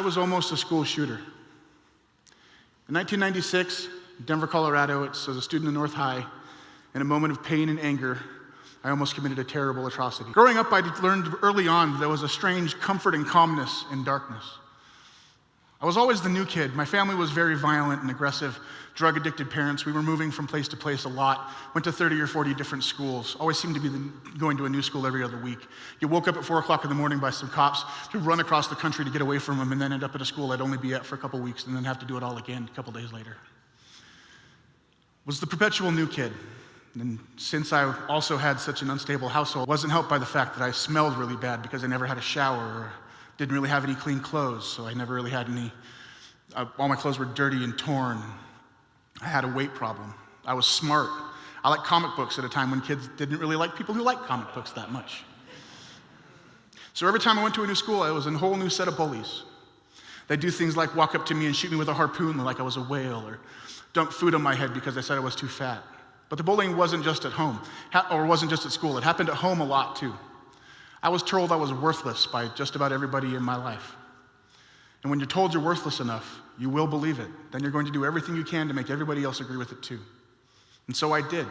I was almost a school shooter. In 1996, Denver, Colorado, as a student in North High, in a moment of pain and anger, I almost committed a terrible atrocity. Growing up, I learned early on there was a strange comfort and calmness in darkness. I was always the new kid. My family was very violent and aggressive, drug-addicted parents. We were moving from place to place a lot, went to 30 or 40 different schools, always seemed to be going to a new school every other week. You woke up at 4 o'clock in the morning by some cops to run across the country to get away from them and then end up at a school I'd only be at for a couple weeks and then have to do it all again a couple days later. Was the perpetual new kid. And since I also had such an unstable household, I wasn't helped by the fact that I smelled really bad because I never had a shower or didn't really have any clean clothes, so I never really had any, all my clothes were dirty and torn. I had a weight problem. I was smart. I liked comic books at a time when kids didn't really like people who liked comic books that much. So every time I went to a new school, I was in a whole new set of bullies. They'd do things like walk up to me and shoot me with a harpoon like I was a whale, or dump food on my head because they said I was too fat. But the bullying wasn't just at home, or wasn't just at school. It happened at home a lot too. I was told I was worthless by just about everybody in my life. And when you're told you're worthless enough, you will believe it. Then you're going to do everything you can to make everybody else agree with it too. And so I did.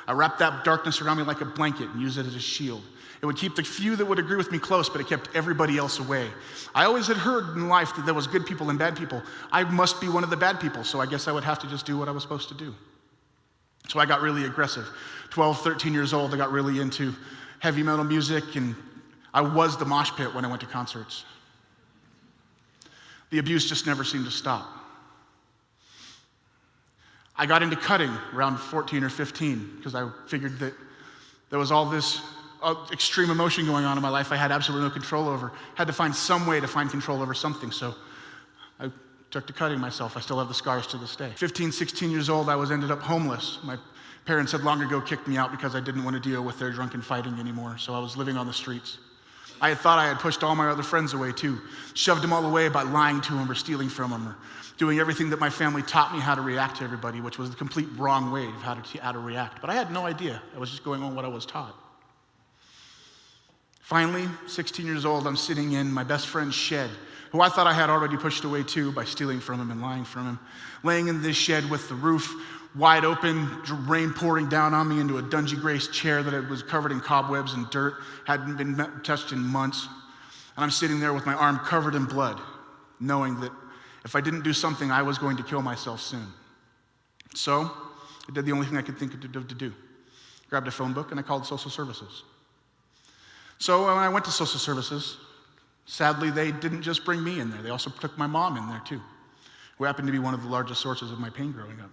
I wrapped that darkness around me like a blanket and used it as a shield. It would keep the few that would agree with me close, but it kept everybody else away. I always had heard in life that there was good people and bad people. I must be one of the bad people, so I guess I would have to just do what I was supposed to do. So I got really aggressive. 12, 13 years old, I got really into heavy metal music, and I was the mosh pit when I went to concerts. The abuse just never seemed to stop. I got into cutting around 14 or 15 because I figured that there was all this extreme emotion going on in my life I had absolutely no control over. Had to find some way to find control over something, so I took to cutting myself. I still have the scars to this day. 15, 16 years old, I ended up homeless. My parents had long ago kicked me out because I didn't want to deal with their drunken fighting anymore, so I was living on the streets. I had thought I had pushed all my other friends away too, shoved them all away by lying to them or stealing from them or doing everything that my family taught me how to react to everybody, which was the complete wrong way of how to react. But I had no idea. I was just going on what I was taught. Finally, 16 years old, I'm sitting in my best friend's shed, who I thought I had already pushed away too by stealing from him and lying from him, laying in this shed with the roof wide open, rain pouring down on me into a dungy gray chair that was covered in cobwebs and dirt, hadn't been touched in months. And I'm sitting there with my arm covered in blood, knowing that if I didn't do something, I was going to kill myself soon. So I did the only thing I could think of to do. Grabbed a phone book and I called social services. So when I went to social services, sadly, they didn't just bring me in there. They also took my mom in there too, who happened to be one of the largest sources of my pain growing up.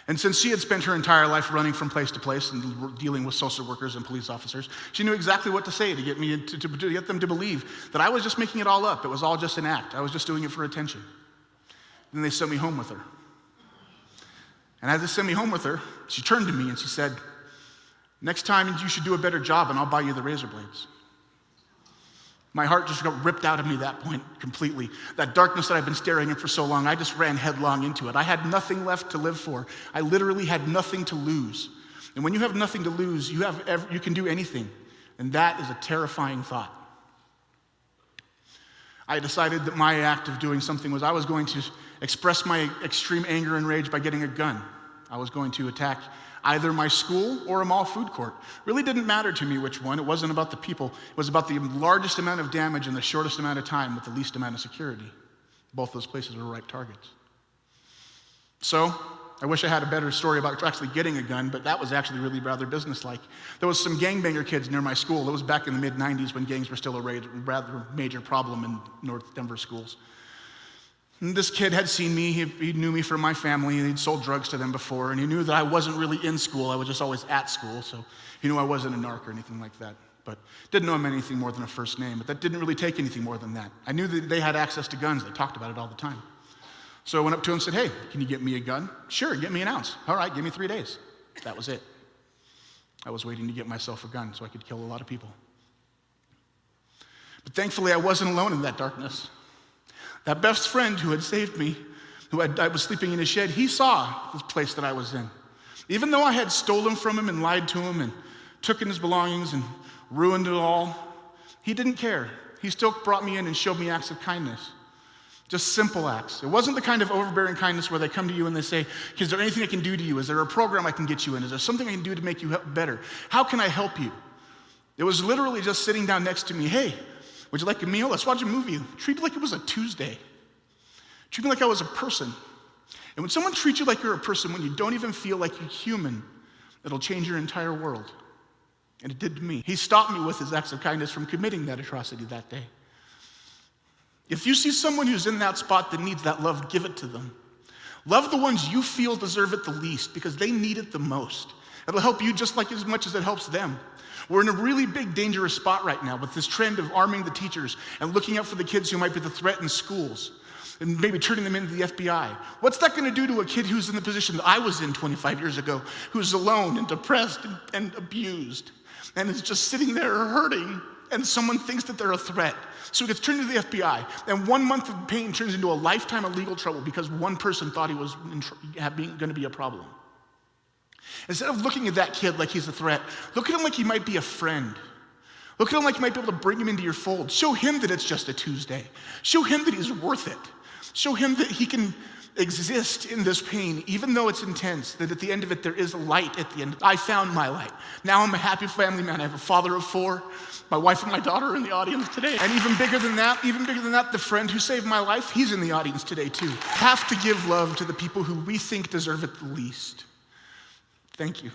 And since she had spent her entire life running from place to place and dealing with social workers and police officers, she knew exactly what to say to get me to get them to believe that I was just making it all up. It was all just an act. I was just doing it for attention. And then they sent me home with her. And as they sent me home with her, she turned to me and she said, "Next time you should do a better job and I'll buy you the razor blades." My heart just got ripped out of me at that point completely. That darkness that I've been staring at for so long, I just ran headlong into it. I had nothing left to live for. I literally had nothing to lose. And when you have nothing to lose, you can do anything. And that is a terrifying thought. I decided that my act of doing something was I was going to express my extreme anger and rage by getting a gun. I was going to attack either my school or a mall food court. Really didn't matter to me which one. It wasn't about the people. It was about the largest amount of damage in the shortest amount of time with the least amount of security. Both those places were right targets. So I wish I had a better story about actually getting a gun, but that was actually really rather businesslike. There was some gangbanger kids near my school. It was back in the mid-90s when gangs were still a rather major problem in North Denver schools. And this kid had seen me, he knew me from my family, and he'd sold drugs to them before, and he knew that I wasn't really in school, I was just always at school, so he knew I wasn't a narc or anything like that, but didn't know him anything more than a first name, but that didn't really take anything more than that. I knew that they had access to guns, they talked about it all the time. So I went up to him and said, "Hey, can you get me a gun?" "Sure, get me an ounce." "All right, give me 3 days." That was it. I was waiting to get myself a gun so I could kill a lot of people. But thankfully, I wasn't alone in that darkness. That best friend who had saved me, I was sleeping in his shed, he saw this place that I was in. Even though I had stolen from him and lied to him and taken his belongings and ruined it all, he didn't care. he still brought me in and showed me acts of kindness. Just simple acts. It wasn't the kind of overbearing kindness where they come to you and they say, is there anything I can do to you? Is there a program I can get you in? Is there something I can do to make you better? How can I help you? It was literally just sitting down next to me. Hey, would you like a meal? Let's watch a movie. Treat me like it was a Tuesday. Treat me like I was a person. And when someone treats you like you're a person, when you don't even feel like you're human, it'll change your entire world. And it did to me. He stopped me with his acts of kindness from committing that atrocity that day. If you see someone who's in that spot that needs that love, give it to them. Love the ones you feel deserve it the least because they need it the most. It'll help you just like as much as it helps them. We're in a really big, dangerous spot right now with this trend of arming the teachers and looking out for the kids who might be the threat in schools and maybe turning them into the FBI. What's that gonna do to a kid who's in the position that I was in 25 years ago, who's alone and depressed and abused and is just sitting there hurting, and someone thinks that they're a threat? So he gets turned into the FBI, and 1 month of pain turns into a lifetime of legal trouble because one person thought he was gonna be a problem. Instead of looking at that kid like he's a threat, look at him like he might be a friend. Look at him like you might be able to bring him into your fold. Show him that it's just a Tuesday. Show him that he's worth it. Show him that he can exist in this pain, even though it's intense, that at the end of it, there is a light at the end. I found my light. Now I'm a happy family man. I have a father of 4. My wife and my daughter are in the audience today. And even bigger than that, the friend who saved my life, he's in the audience today too. Have to give love to the people who we think deserve it the least. Thank you.